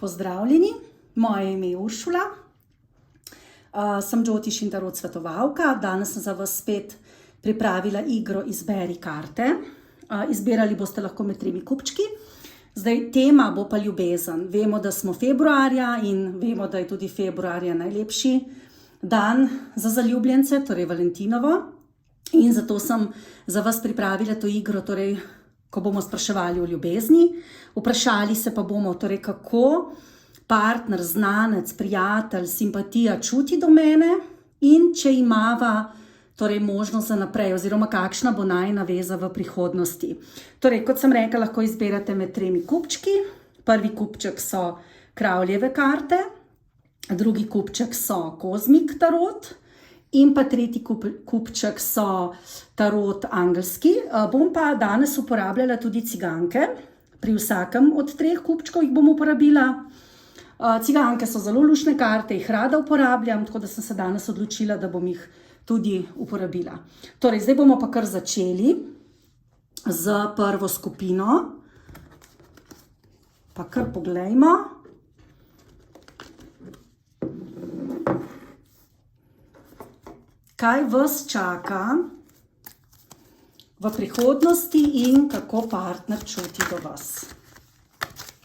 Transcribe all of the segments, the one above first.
pozdravljeni, moje ime je Uršula, sem Jyotish in tarot svetovalka. Danes sem za vas spet pripravila igro Izberi karte. Izbirali boste lahko med 3 kupčki. Zdaj, tema bo pa ljubezen. Vemo, da smo februarja in vemo, da je tudi februarja najlepši dan za zaljubljence, torej Valentinovo. In zato sem za vas pripravila to igro, torej, ko bomo spraševali o ljubezni. Vprašali se pa bomo, torej, kako partner, znanec, prijatelj, simpatija čuti do mene in če imava torej, možnost za naprej oziroma kakšna bo najina veza v prihodnosti. Torej, kot sem rekla, lahko izberete med 3 kupčki. Prvi kupček so Kravljeve karte, drugi kupček so Kozmik tarot in pa tretji kupček so tarot angelski. Bom pa danes uporabljala tudi ciganke. Pri vsakem od 3 kupčkov jih bom uporabila. Ciganke so zelo luštne karte, jih rada uporabljam, tako da sem se danes odločila, da bom jih tudi uporabila. Torej, zdaj bomo pa kar začeli z prvo skupino. Pa kar poglejmo. Kaj vas čaka v prihodnosti in kako partner čuti do vas.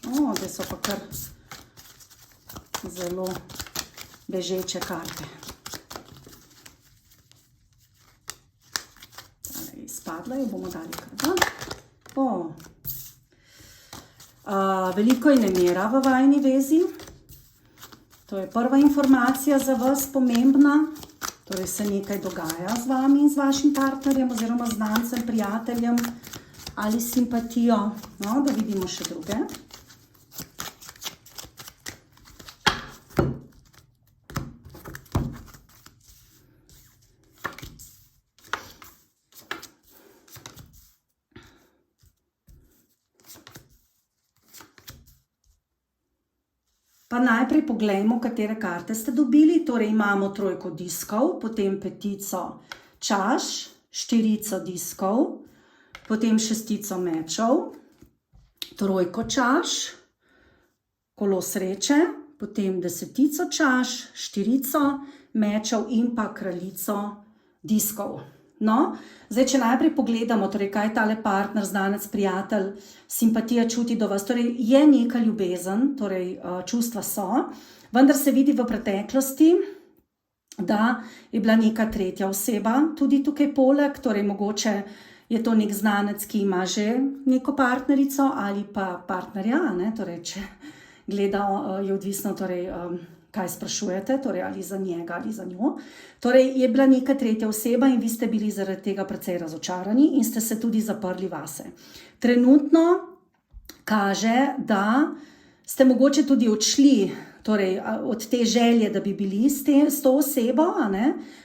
Zdaj so pa kar zelo bežeče karte. Izpadla jo bomo dali kar ven. Veliko je nemira v vajini vezi. To je prva informacija za vas pomembna. Torej se nekaj dogaja z vami in z vašim partnerjem oziroma znancem, prijateljem ali simpatijo. No, da vidimo še druge. Pa najprej poglejmo, katere karte ste dobili. Torej imamo trojko diskov, potem petico čaš, štirico diskov, potem šestico mečev, trojko čaš, kolo sreče, potem desetico čaš, štirico mečev in pa kraljico diskov. No, zdaj, če najprej pogledamo, torej, kaj tale partner, znanec, prijatelj, simpatija čuti do vas. Torej, je neka ljubezen, torej čustva so, vendar se vidi v preteklosti, da je bila neka tretja oseba tudi tukaj poleg, torej mogoče je to nek znanec, ki ima že neko partnerico ali pa partnerja, ne? Torej, če gleda, je odvisno, torej, kaj sprašujete, torej ali za njega ali za njo. Torej, je bila neka tretja oseba in vi ste bili zaradi tega precej razočarani in ste se tudi zaprli vase. Trenutno kaže, da ste mogoče tudi odšli, torej od te želje, da bi bili s to osebo,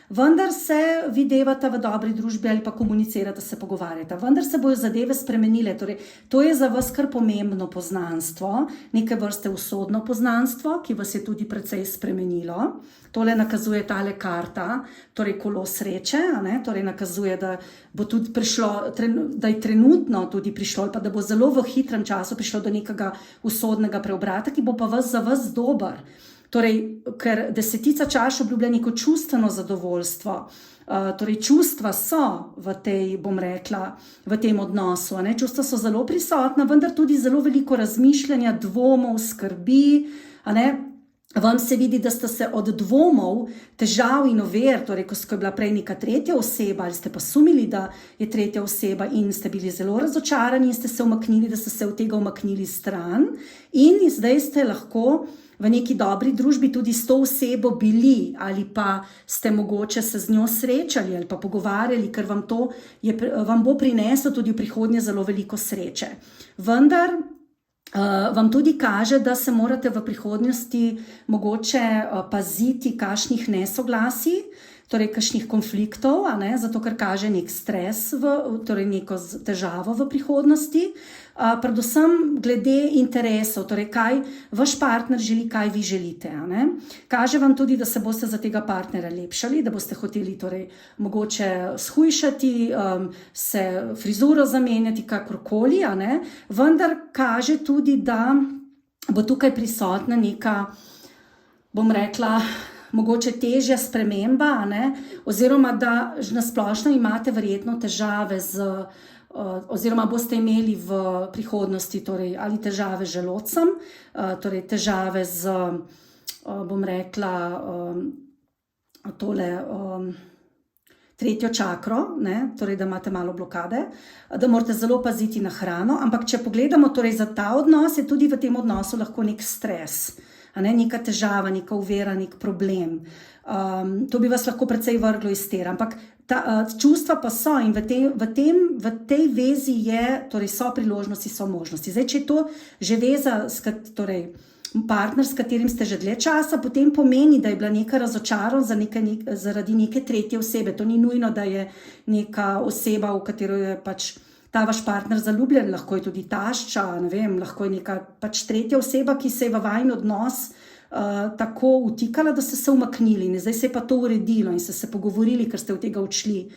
vendar se videvate v dobri družbi ali pa komunicirate, se pogovarjate. Vendar se bojo zadeve spremenile. Torej, to je za vas kar pomembno poznanstvo, neke vrste usodno poznanstvo, ki vas je tudi precej spremenilo. Tole nakazuje tale karta, torej kolo sreče, torej nakazuje, da bo tudi prišlo, da je trenutno tudi prišlo, pa da bo zelo v hitrem času prišlo do nekega usodnega preobrata, ki bo pa za vas dober. Torej, ker desetica čaš obljublja neko čustveno zadovoljstvo, torej čustva so v tej, bom rekla, v tem odnosu, čustva so zelo prisotna, vendar tudi zelo veliko razmišljanja, dvomov, skrbi, Vam se vidi, da ste se od dvomov, težav in ovir, torej ko je bila prej neka tretja oseba ali ste pa sumili, da je tretja oseba in ste bili zelo razočarani in ste se umaknili, da ste se od tega umaknili stran in zdaj ste lahko v neki dobri družbi tudi s to osebo bili ali pa ste mogoče se z njo srečali ali pa pogovarjali, ker vam bo prineslo tudi v prihodnje zelo veliko sreče. Vendar vam tudi kaže, da se morate v prihodnosti mogoče paziti kakšnih nesoglasij, torej kakšnih konfliktov, zato ker kaže nek stres, torej neko težavo v prihodnosti, predvsem glede interesov, torej kaj vaš partner želi, kaj vi želite. Kaže vam tudi, da se boste za tega partnera lepšali, da boste hoteli torej mogoče shujšati, se frizuro zamenjati, kakorkoli, vendar kaže tudi, da bo tukaj prisotna neka, bom rekla, mogoče težja sprememba, oziroma da na splošno imate verjetno težave oziroma boste imeli v prihodnosti torej, ali težave z želodcem, torej težave z, bom rekla, tole tretjo čakro, torej da imate malo blokade, da morate zelo paziti na hrano, ampak če pogledamo torej za ta odnos, je tudi v tem odnosu lahko nek stres, neka težava, neka ovira, nek problem. To bi vas lahko precej vrglo iz tira, ampak čustva pa so in v tej vezi torej so priložnosti, so možnosti. Zdaj, če je to že veza, torej partner, s katerim ste že dlje časa, potem pomeni, da je bila neka razočarana zaradi neke tretje osebe. To ni nujno, da je neka oseba, v katero je pač ta vaš partner zaljubljen, lahko je tudi tašča, ne vem, lahko je neka pač tretja oseba, ki se je v vajin odnos tako vtikala, da ste se umaknili. Zdaj se je pa to uredilo in ste se pogovorili, ker ste od tega odšli.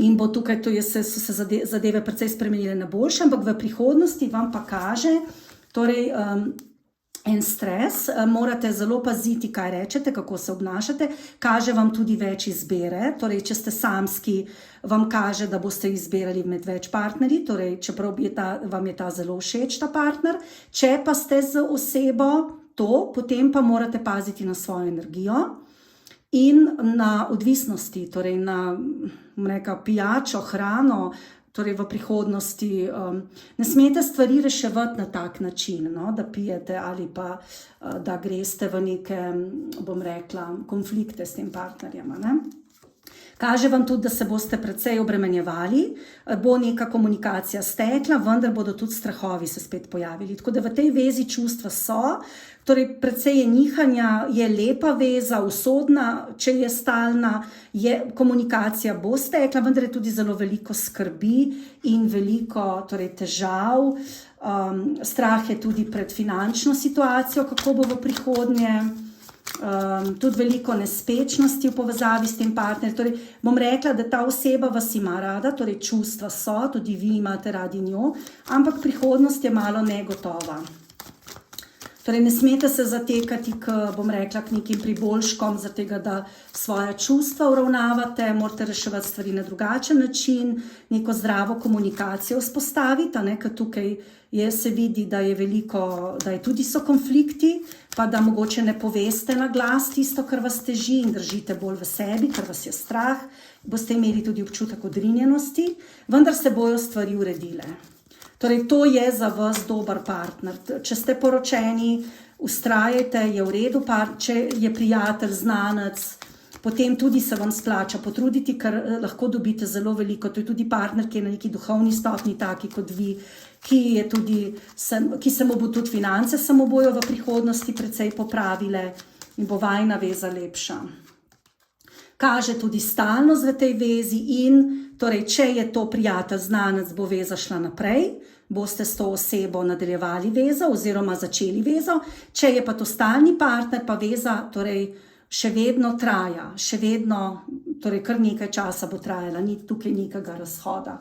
In bo tukaj, so se zadeve precej spremenile na boljše, ampak v prihodnosti vam pa kaže, torej en stres, morate zelo paziti, kaj rečete, kako se obnašate, kaže vam tudi več izbere, torej če ste samski, vam kaže, da boste izbirali med več partnerji, torej čeprav vam je ta zelo všeč, ta partner, če pa ste z osebo potem pa morate paziti na svojo energijo in na odvisnosti, torej na pijačo, hrano, torej v prihodnosti. Ne smete stvari reševati na tak način, da pijete ali pa da greste v neke, bom rekla, konflikte s tem partnerjem. Kaže vam tudi, da se boste precej obremenjevali, bo neka komunikacija stekla, vendar bodo tudi strahovi se spet pojavili. Tako da v tej vezi čustva so, torej precej je nihanja, je lepa veza, usodna, če je stalna, komunikacija bo stekla, vendar je tudi zelo veliko skrbi in veliko torej, težav. Strah je tudi pred finančno situacijo, kako bo v prihodnje. Tudi veliko nespečnosti v povezavi s tem partnerjem. Torej, bom rekla, da ta oseba vas ima rada, torej čustva so, tudi vi imate radi njo, ampak prihodnost je malo negotova. Torej, ne smete se zatekati bom rekla, k nekim priboljškom, zaradi tega, da svoje čustva uravnavate, morate reševati stvari na drugačen način, neko zdravo komunikacijo vzpostaviti, ker tukaj se vidi, da je veliko, da tudi so konflikti, pa da mogoče ne poveste na glas tisto, kar vas teži in držite bolj v sebi, ker vas je strah, boste imeli tudi občutek odrinjenosti, vendar se bojo stvari uredile. Torej, to je za vas dober partner. Če ste poročeni, vztrajajte, je v redu, če je prijatelj, znanec, potem tudi se vam splača potruditi, ker lahko dobite zelo veliko. To je tudi partner, ki je na neki duhovni stopnji, taki kot vi, ki se mu bo tudi finance samo bojo v prihodnosti precej popravile in bo vajna veza lepša. Kaže tudi stalnost v tej vezi in torej, če je to prijatelj, znanec, bo veza šla naprej, boste s to osebo nadaljevali vezo oziroma začeli vezo. Če je pa to stalni partner, pa veza torej, še vedno traja, še vedno, torej kar nekaj časa bo trajala, ni tukaj nekega razhoda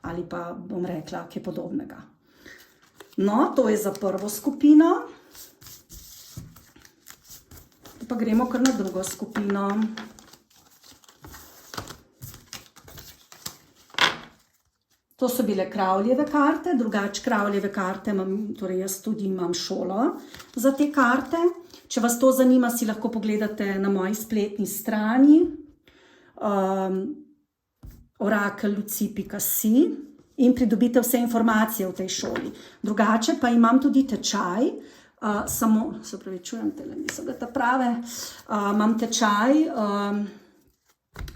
ali pa bom rekla, kaj podobnega. No, to je za prvo skupino. Pa gremo kar na drugo skupino. To so bile kravljeve karte, drugače kravljeve karte, torej jaz tudi imam šolo za te karte. Če vas to zanima, si lahko pogledate na moji spletni strani orakelluci.si in pridobite vse informacije v tej šoli. Drugače pa imam tudi tečaj, se opravičujem, niso bile ta prave, imam tečaj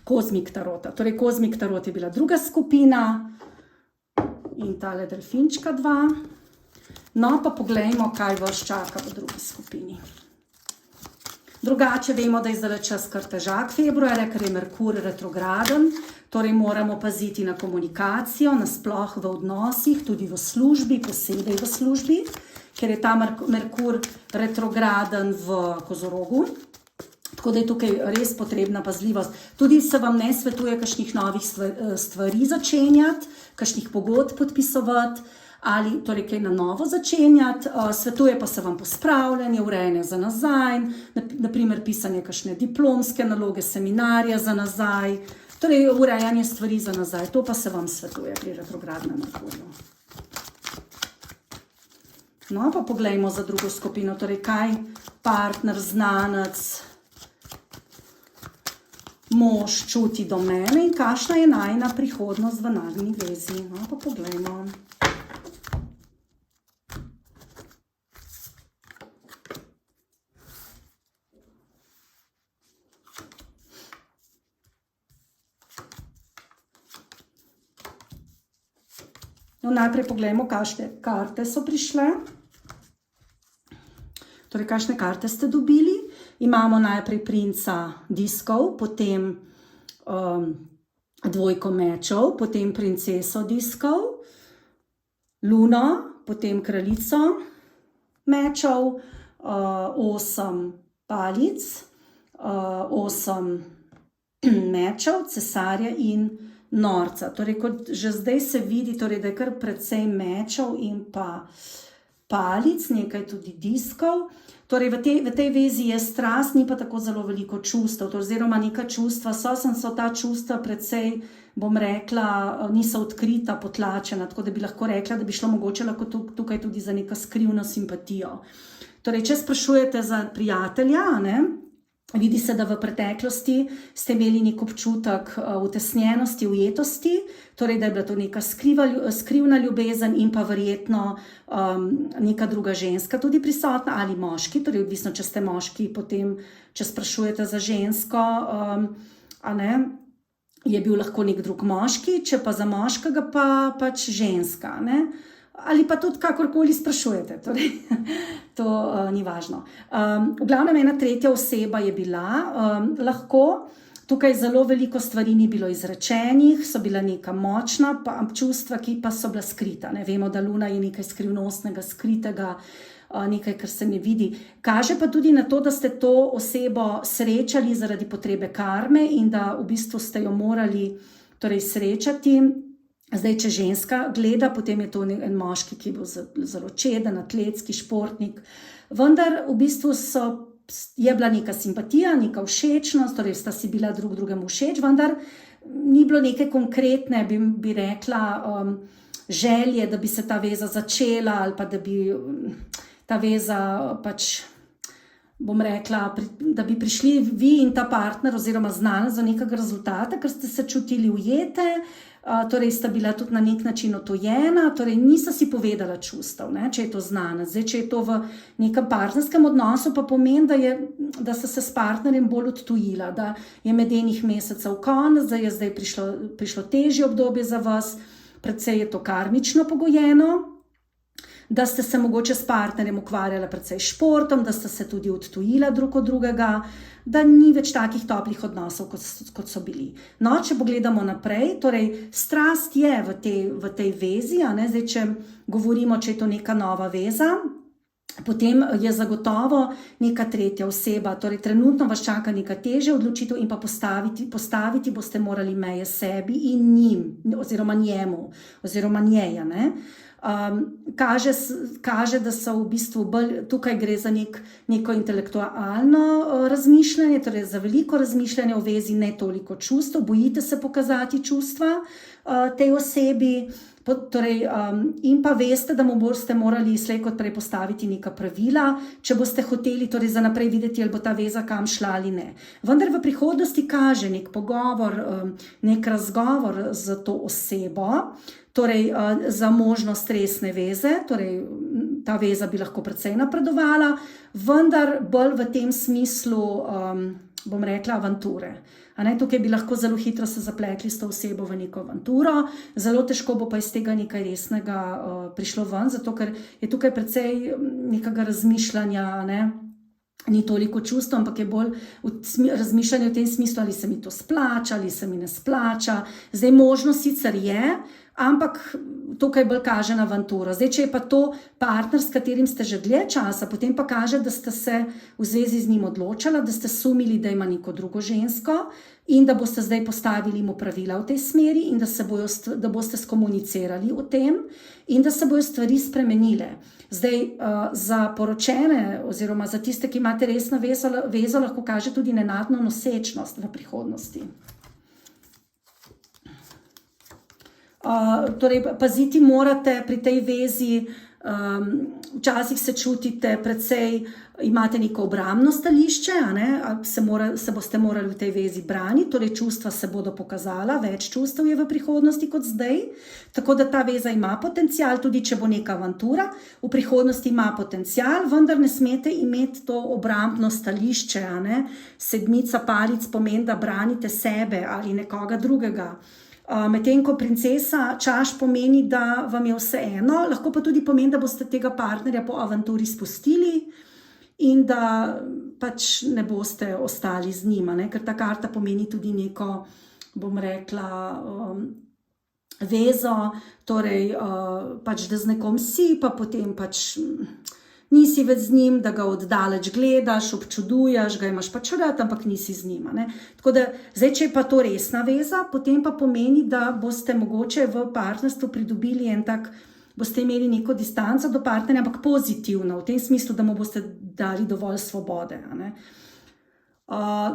Kozmik Tarota. Torej, Kozmik Tarot je bila druga skupina, in tale delfinčka 2. No, pa poglejmo, kaj vas čaka v drugi skupini. Drugače vemo, da je zdaj čas kar težak februarja, ker je Merkur retrograden, torej moramo paziti na komunikacijo, nasploh v odnosih, tudi v službi, posebej v službi, ker je ta Merkur retrograden v Kozorogu. Tako da je tukaj res potrebna pazljivost. Tudi se vam ne svetuje kakšnih novih stvari začenjati, kakšnih pogodb podpisovati, ali torej kaj na novo začenjati, svetuje pa se vam pospravljanje, urejanje za nazaj, naprimer pisanje kakšne diplomske naloge, seminarja za nazaj, torej urejanje stvari za nazaj, to pa se vam svetuje pri retrogradnem Merkurju. No, pa poglejmo za drugo skupino, torej kaj partner, znanec, mož čuti do mene in kakšna je najina prihodnost v nagnji vezi. No, pa poglejmo. No, najprej poglejmo, kakšne karte so prišle. Torej, kakšne karte ste dobili? Imamo najprej princa diskov, potem dvojko mečev, potem princeso diskov, luno, potem kraljico mečev, 8 palic, 8 mečev, cesarja in norca. Torej, kot že zdaj se vidi, torej, da je kar precej mečev in pa palic, nekaj tudi diskov. Torej, v tej vezi je strast, ni pa tako zelo veliko čustev, oziroma neka čustva, so ta čustva precej, bom rekla, niso odkrita, potlačena, tako da bi lahko rekla, da bi šlo mogoče lahko tukaj tudi za neko skrivno simpatijo. Torej, če sprašujete za prijatelja, vidi se, da v preteklosti ste imeli nek občutek utesnjenosti, ujetosti, torej, da je bila to neka skrivna ljubezen in pa verjetno neka druga ženska tudi prisotna ali moški, torej odvisno, če ste moški, potem, če sprašujete za žensko, je bil lahko nek drug moški, če pa za moškega pa pač ženska, ali pa tudi kakorkoli sprašujete, torej to ni važno. V glavnem ena tretja oseba je bila, lahko tukaj zelo veliko stvari ni bilo izrečenih, so bila neka močna čustva, ki pa so bila skrita. Vemo, da luna je nekaj skrivnostnega, skritega, nekaj, kar se ne vidi. Kaže pa tudi na to, da ste to osebo srečali zaradi potrebe karme in da v bistvu ste jo morali torej srečati. Zdaj, če ženska gleda, potem je to en moški, ki je bil zelo čeden, atletski, športnik. Vendar v bistvu je bila neka simpatija, neka všečnost, torej sta si bila drug drugemu všeč, vendar ni bilo neke konkretne, bi rekla, želje, da bi se ta veza začela ali pa da bi ta veza pač, bom rekla, da bi prišli vi in ta partner oziroma znanec do nekega rezultata, ker ste se čutili ujete, torej sta bila tudi na nek način otojena, torej nista si povedala čustev, če je to znanec. Zdaj, če je to v nekem partnerskem odnosu, pa pomeni, da sta se s partnerjem bolj odtujila, da je medenih mesecev konec, da je zdaj prišlo težje obdobje za vas, predvsej je to karmično pogojeno, da ste se mogoče s partnerjem ukvarjala predvsej športom, da ste se tudi odtujila drug od drugega, da ni več takih toplih odnosov, kot so bili. No, če pogledamo naprej, torej strast je v tej vezi, zdaj, če govorimo, če je to neka nova veza, potem je zagotovo neka tretja oseba, torej trenutno vas čaka neka težja odločitev in pa postaviti boste morali meje sebi in njim, oziroma njemu, oziroma njej, kaže, da so v bistvu tukaj gre za neko intelektualno razmišljanje, torej za veliko razmišljanje o vezi, ne toliko čustev, bojite se pokazati čustva tej osebi, torej, in pa veste, da mu boste morali slej kot prej postaviti neka pravila, če boste hoteli torej za naprej videti, ali bo ta veza kam šla ali ne. Vendar v prihodnosti kaže nek pogovor, nek razgovor z to osebo, torej za možnost resne veze, torej ta veza bi lahko precej napredovala, vendar bolj v tem smislu, bom rekla, avanture. Tukaj bi lahko zelo hitro se zapletli s to osebo v neko avanturo, zelo težko bo pa iz tega nekaj resnega prišlo ven, zato ker je tukaj precej nekega razmišljanja, ni toliko čustva, ampak je bolj razmišljanje v tem smislu, ali se mi to splača, ali se mi ne splača. Zdaj možnost sicer je, ampak tukaj bolj kaže na avanturo. Zdaj, če je pa to partner, s katerim ste že dlje časa, potem pa kaže, da ste se v zvezi z njim odločili, da ste sumili, da ima neko drugo žensko in da boste zdaj postavili mu pravila v tej smeri in da boste skomunicirali o tem in da se bojo stvari spremenile. Zdaj, za poročene oziroma za tiste, ki imate resno vezo, lahko kaže tudi nenadno nosečnost v prihodnosti. Torej, paziti morate pri tej vezi, včasih se čutite precej, imate neko obrambno stališče, se boste morali v tej vezi braniti, torej čustva se bodo pokazala, več čustev je v prihodnosti kot zdaj, tako da ta veza ima potencial, tudi če bo neka avantura, v prihodnosti ima potencial, vendar ne smete imeti to obrambno stališče, sedmica palic pomeni, da branite sebe ali nekoga drugega. Medtem ko princesa čaš pomeni, da vam je vseeno, lahko pa tudi pomeni, da boste tega partnerja po avanturi spustili in da pač ne boste ostali z njima, ker ta karta pomeni tudi neko, bom rekla, vezo, torej pač da z nekom si, pa potem pač nisi več z njim, da ga oddaleč gledaš, občuduješ, ga imaš pač rad, ampak nisi z njim. Tako da, zdaj, če je pa to resna veza, potem pa pomeni, da boste mogoče v partnerstvu pridobili boste imeli neko distanco do partnerja, ampak pozitivno, v tem smislu, da mu boste dali dovolj svobode.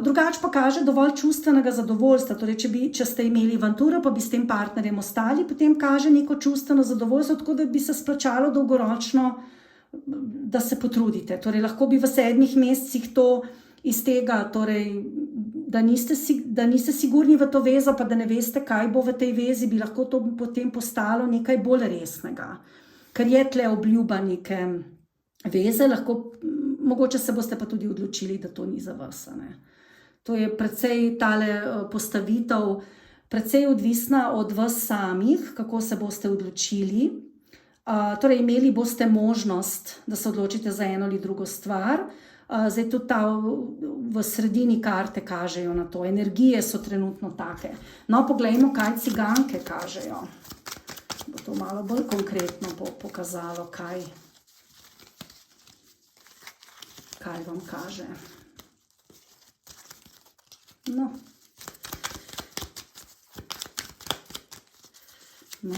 Drugače pa kaže dovolj čustvenega zadovoljstva, torej če ste imeli avanturo, pa bi s tem partnerjem ostali, potem kaže neko čustveno zadovoljstvo, tako da bi se splačalo dolgoročno, da se potrudite. Torej, lahko bi v 7 mesecih to iz tega, torej, da niste sigurni v to vezo, pa da ne veste, kaj bo v tej vezi, bi lahko to potem postalo nekaj bolj resnega. Ker je tle obljuba neke veze, mogoče se boste pa tudi odločili, da to ni za vas. To je precej tale postavitev, precej odvisna od vas samih, kako se boste odločili. Torej, imeli boste možnost, da se odločite za eno ali drugo stvar. Zdaj tudi v sredini karte kažejo na to. Energije so trenutno take. No, poglejmo, kaj ciganke kažejo. Bo to malo bolj konkretno pokazalo, kaj vam kaže. No,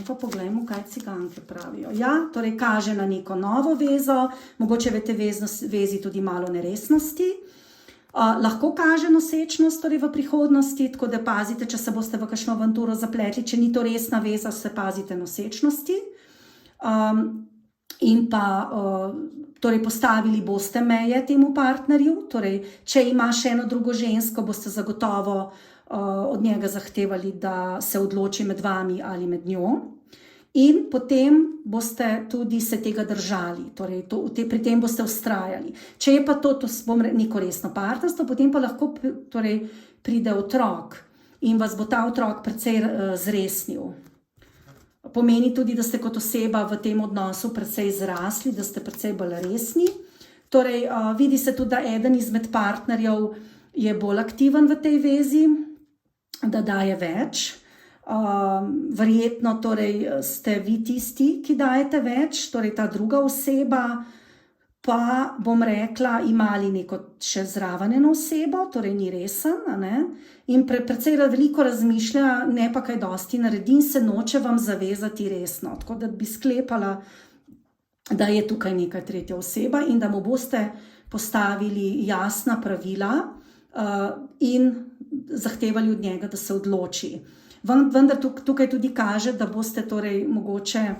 pa poglejmo, kaj ciganke pravijo. Ja, torej kaže na neko novo vezo, mogoče v tej vezi tudi malo neresnosti. Lahko kaže nosečnost torej v prihodnosti, tako da pazite, če se boste v kakšno avanturo zapletli, če ni to resna veza, se pazite nosečnosti. In pa torej postavili boste meje temu partnerju, torej če ima še eno drugo žensko, boste zagotovo od njega zahtevali, da se odloči med vami ali med njo in potem boste tudi se tega držali, torej pri tem boste vztrajali. Če je pa to neko resno partnerstvo, potem pa lahko torej pride otrok in vas bo ta otrok precej zresnil. Pomeni tudi, da ste kot oseba v tem odnosu precej zrasli, da ste precej bolj resni. Torej, vidi se tudi, da eden izmed partnerjev je bolj aktiven v tej vezi, da daje več. Verjetno torej ste vi tisti, ki dajete več, torej ta druga oseba pa, bom rekla, ima ali neko še zraven eno osebo, torej ni resen, in precej veliko razmišlja, ne pa kaj dosti naredi in se noče vam zavezati resno. Tako da bi sklepala, da je tukaj neka tretja oseba in da mu boste postavili jasna pravila in zahtevali od njega, da se odloči. Vendar tukaj tudi kaže, da boste torej mogoče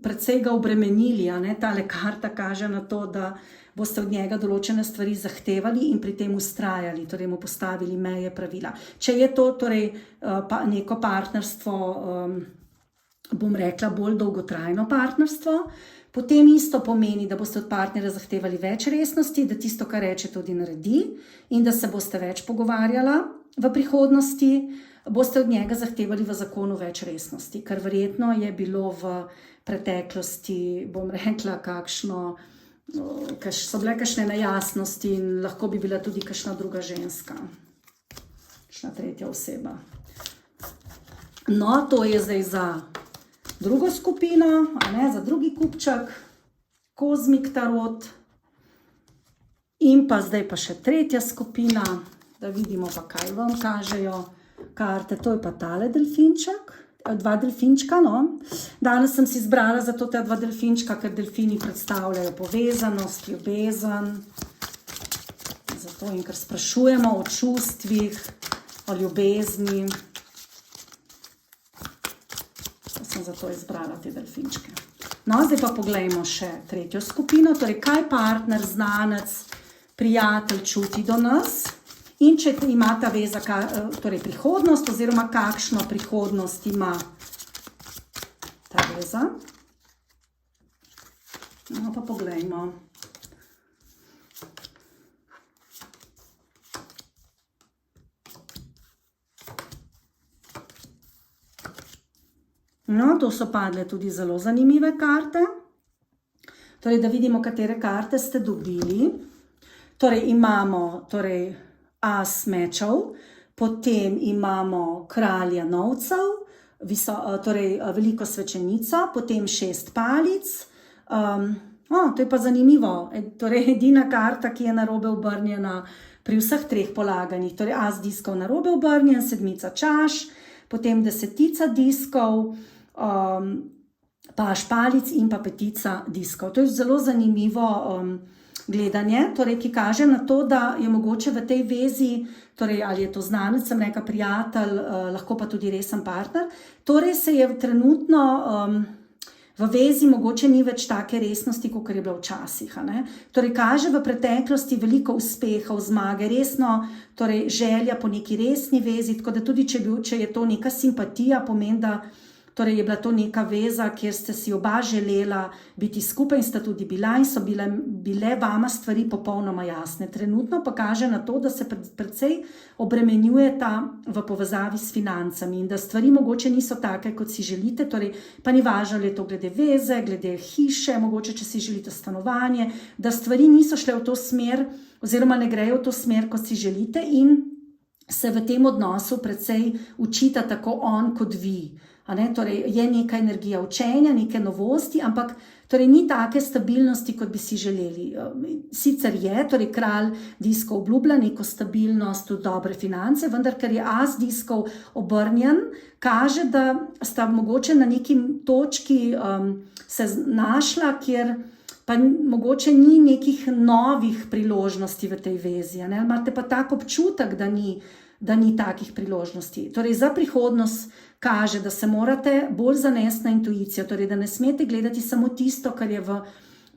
precej ga obremenili, tale karta kaže na to, da boste od njega določene stvari zahtevali in pri tem vztrajali, torej mu postavili meje, pravila. Če je to torej neko partnerstvo, bom rekla, bolj dolgotrajno partnerstvo, potem isto pomeni, da boste od partnerja zahtevali več resnosti, da tisto, kar reče, tudi naredi in da se boste več pogovarjala v prihodnosti, boste od njega zahtevali v zakonu več resnosti, ker verjetno je bilo v preteklosti, bom rekla, so bile kakšne nejasnosti in lahko bi bila tudi kakšna druga ženska, kakšna tretja oseba. No, to je zdaj za drugo skupino, za drugi kupček, Kozmik Tarot. In pa zdaj pa še tretja skupina, da vidimo pa, kaj vam kažejo karte. To je pa tale delfinček, dva delfinčka, no. Danes sem si izbrala zato ta dva delfinčka, ker delfini predstavljajo povezanost, ljubezen. Zato in ker sprašujemo o čustvih, o ljubezni. Sem zato izbrala te delfinčke. No, zdaj pa poglejmo še tretjo skupino, torej kaj partner, znanec, prijatelj čuti do nas in če ima ta veza, torej prihodnost oziroma kakšno prihodnost ima ta veza. No, pa poglejmo. No, to so padle tudi zelo zanimive karte. Torej, da vidimo, katere karte ste dobili. Torej, imamo as mečev, potem imamo kralja novcev, torej veliko svečenico, potem 6 palic. To je pa zanimivo. Torej, edina karta, ki je narobe obrnjena pri vseh 3 polaganjih. Torej, as diskov narobe obrnjen, 7 čaš, potem 10 diskov, paž palic in pa 5 diskov. To je zelo zanimivo gledanje, torej, ki kaže na to, da je mogoče v tej vezi, torej, ali je to znanec, sem rekla prijatelj, lahko pa tudi resen partner, torej se je trenutno v vezi mogoče ni več take resnosti, kot je bila včasih. Torej, kaže v preteklosti veliko uspehov, zmage, resno, torej želja po neki resni vezi, tako da tudi če je to neka simpatija, pomeni, da torej je bila to neka veza, kjer ste si oba želela biti skupaj in sta tudi bila in so bile vama stvari popolnoma jasne. Trenutno pa kaže na to, da se precej obremenjujeta v povezavi s financami in da stvari mogoče niso take, kot si želite, torej pa ni važno, ali je to glede veze, glede hiše, mogoče, če si želite stanovanje, da stvari niso šle v to smer oziroma ne grejo v to smer, kot si želite in se v tem odnosu precej učita tako on kot vi. Torej, je neka energija učenja, neke novosti, ampak torej, ni take stabilnosti, kot bi si želeli. Sicer je, torej kralj diskov obljublja neko stabilnost, tudi dobre finance, vendar ker je as diskov obrnjen, kaže, da sta mogoče na neki točki se našla, kjer pa mogoče ni nekih novih priložnosti v tej vezi. Imate pa tak občutek, da ni takih priložnosti. Torej, za prihodnost kaže, da se morate bolj zanesti na intuicijo, torej, da ne smete gledati samo tisto, kar je v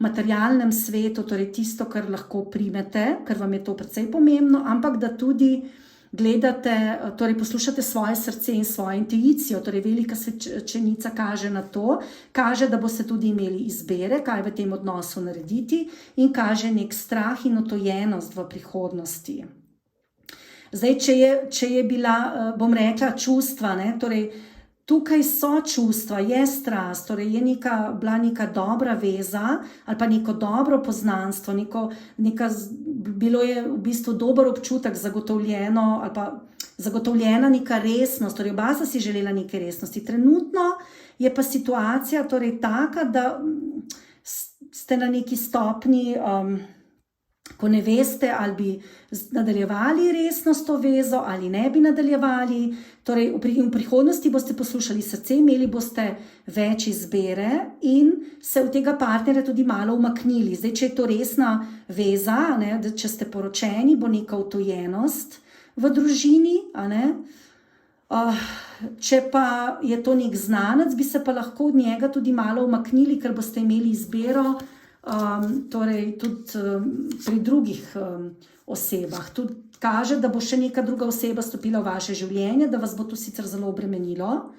materialnem svetu, torej tisto, kar lahko primete, ker vam je to precej pomembno, ampak da tudi gledate, torej poslušate svoje srce in svojo intuicijo, torej velika svečenica kaže na to, kaže, da boste tudi imeli izbere, kaj v tem odnosu narediti in kaže nek strah in otojenost v prihodnosti. Zdaj, če je bila, bom rekla, čustva, torej tukaj so čustva, je strast, torej je bila neka dobra veza ali pa neko dobro poznanstvo, bilo je v bistvu dober občutek, zagotovljeno ali pa zagotovljena neka resnost, torej oba sta si želela neke resnosti. Trenutno je pa situacija torej taka, da ste na neki stopni, ko ne veste, ali bi nadaljevali resno s to vezo ali ne bi nadaljevali. Torej, v prihodnosti boste poslušali srce, imeli boste več izbere in se od tega partnerja tudi malo umaknili. Zdaj, če je to resna veza, če ste poročeni, bo neka utojenost v družini. Če pa je to nek znanec, bi se pa lahko od njega tudi malo umaknili, ker boste imeli izbiro, torej tudi pri drugih osebah. Tudi kaže, da bo še neka druga oseba stopila v vaše življenje, da vas bo to sicer zelo obremenilo.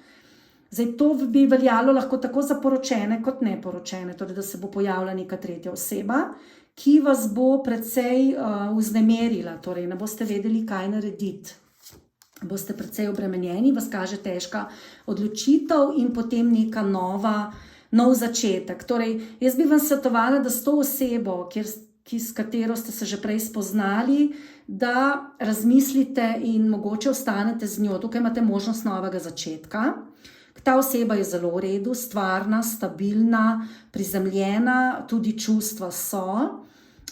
Zdaj, to bi veljalo lahko tako za poročene kot neporočene, torej da se bo pojavila neka tretja oseba, ki vas bo precej vznemirila, torej ne boste vedeli, kaj narediti. Boste precej obremenjeni, vas kaže težka odločitev in potem neka nov začetek. Torej, jaz bi vam svetovala, da s to osebo, s katero ste se že prej spoznali, da razmislite in mogoče ostanete z njo. Tukaj imate možnost novega začetka. Ta oseba je zelo v redu, stvarna, stabilna, prizemljena, tudi čustva so,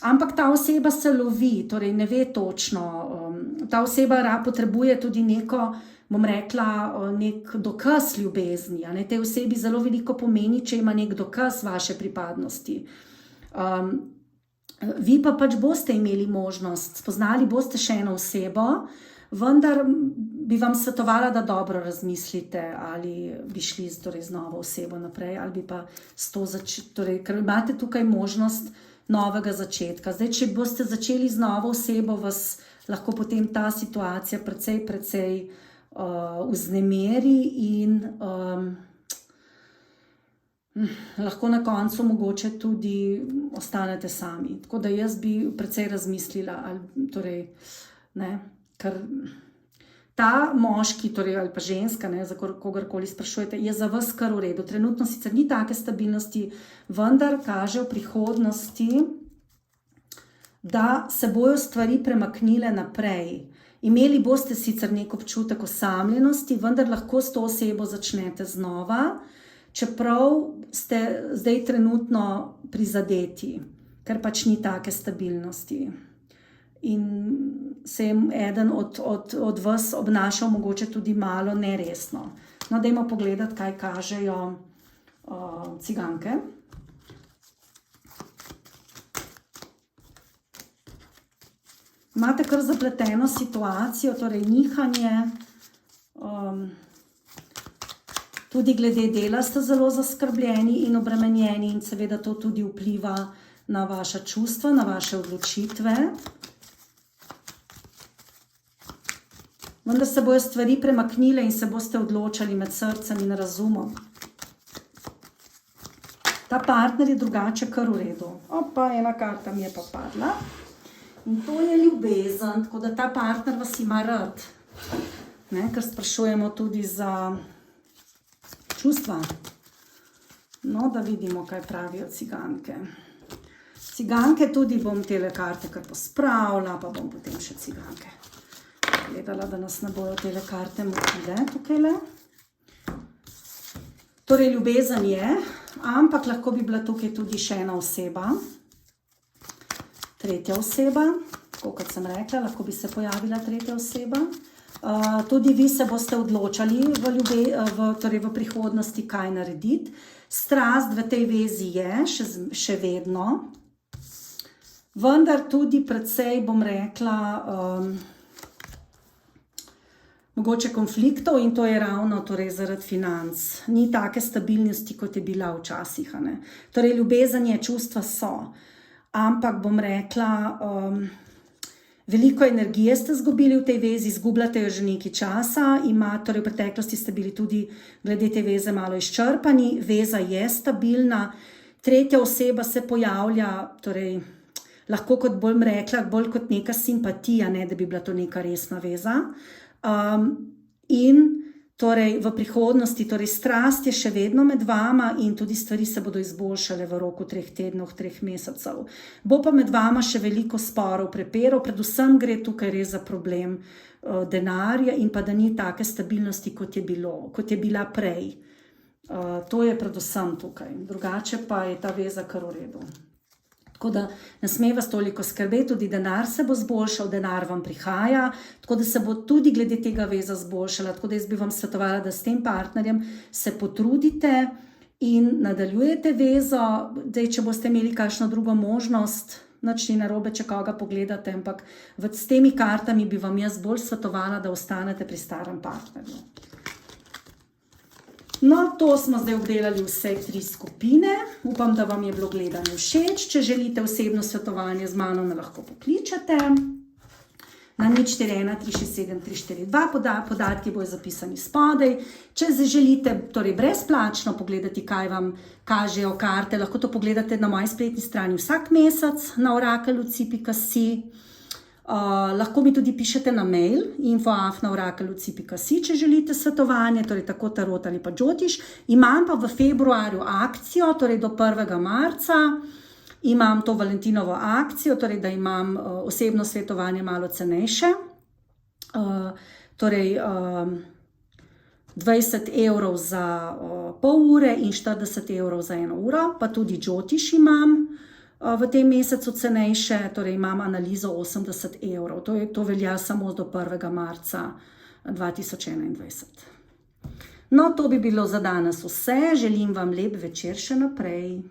ampak ta oseba se lovi, torej ne ve točno. Ta oseba potrebuje tudi neko, bom rekla, nek dokaz ljubezni. Tej osebi zelo veliko pomeni, če ima nek dokaz vaše pripadnosti. Vi pa pač boste imeli možnost, spoznali boste še eno osebo, vendar bi vam svetovala, da dobro razmislite, ali bi šli z novo osebo naprej, ali bi pa ker imate tukaj možnost novega začetka. Zdaj, če boste začeli z novo osebo, vas lahko potem ta situacija precej vznemeri in lahko na koncu mogoče tudi ostanete sami. Tako da jaz bi precej razmislila, ker ta moški, ali pa ženska, za kogarkoli sprašujete, je za vas kar v redu. Trenutno sicer ni take stabilnosti, vendar kaže v prihodnosti, da se bojo stvari premaknile naprej. Imeli boste sicer nek občutek osamljenosti, vendar lahko s to osebo začnete znova, čeprav ste zdaj trenutno prizadeti, ker pač ni take stabilnosti. In se je eden od vas obnašal mogoče tudi malo neresno. No, dajmo pogledati, kaj kažejo ciganke. Imate kar zapleteno situacijo, torej nihanje. Tudi glede dela ste zelo zaskrbljeni in obremenjeni in seveda to tudi vpliva na vaša čustva, na vaše odločitve. Vendar se bojo stvari premaknile in se boste odločali med srcem in razumom. Ta partner je drugače kar v redu. Opa, ena karta mi je pa padla. In to je ljubezen, tako da ta partner vas ima rad. Ker sprašujemo tudi za čustva. No, da vidimo, kaj pravijo ciganke. Ciganke tudi bom tele karte kar pospravila, pa bom potem še ciganke gledala, da nas ne bojo tele karte motile tukajle. Torej, ljubezen je, ampak lahko bi bila tukaj tudi še ena oseba. Tretja oseba, tako kot sem rekla, lahko bi se pojavila tretja oseba. Tudi vi se boste odločali v prihodnosti, kaj narediti. Strast v tej vezi je še vedno, vendar tudi precej, bom rekla, mogoče konfliktov in to je ravno zaradi financ. Ni take stabilnosti, kot je bila včasih. Torej, ljubezen je, čustva so, ampak bom rekla, veliko energije ste izgubili v tej vezi, izgubljate jo že nekaj časa, torej v preteklosti ste bili tudi glede te veze malo izčrpani, veza je stabilna, tretja oseba se pojavlja, torej lahko kot bolj rekla, bolj kot neka simpatija, ne da bi bila to neka resna veza. In torej v prihodnosti, torej strast je še vedno med vama in tudi stvari se bodo izboljšale v roku 3 tednov, 3 mesecev. Bo pa med vama še veliko sporov, prepirov, predvsem gre tukaj res za problem denarja in pa da ni take stabilnosti, kot je bila prej. To je predvsem tukaj. Drugače pa je ta veza kar v redu. Tako da ne sme vas toliko skrbeti, tudi denar se bo zboljšal, denar vam prihaja, tako da se bo tudi glede tega veza zboljšala. Tako da jaz bi vam svetovala, da s tem partnerjem se potrudite in nadaljujete vezo. Zdaj, če boste imeli kakšno drugo možnost, nič ni narobe, če koga pogledate, ampak s temi kartami bi vam jaz bolj svetovala, da ostanete pri starem partnerju. No, to smo zdaj obdelali vse 3 skupine. Upam, da vam je bilo gledanje všeč. Če želite osebno svetovanje z mano, me lahko pokličete na 041 367 342. Podatki bojo zapisani spodaj. Če želite torej brezplačno pogledati, kaj vam kažejo karte, lahko to pogledate na moji spletni strani vsak mesec na orakelluci.si. Lahko mi tudi pišete na mail info@orakelluci.si, če želite svetovanje, torej tako tarot ali pa džotiš. Imam pa v februarju akcijo, torej do 1. marca imam to Valentinovo akcijo, torej da imam osebno svetovanje malo cenejše, torej 20 evrov za pol ure in 40 evrov za 1 uro, pa tudi Jyotish imam v tem mesecu cenejše, torej imam analizo 80 evrov. To velja samo do 1. marca 2021. No, to bi bilo za danes vse. Želim vam lep večer še naprej.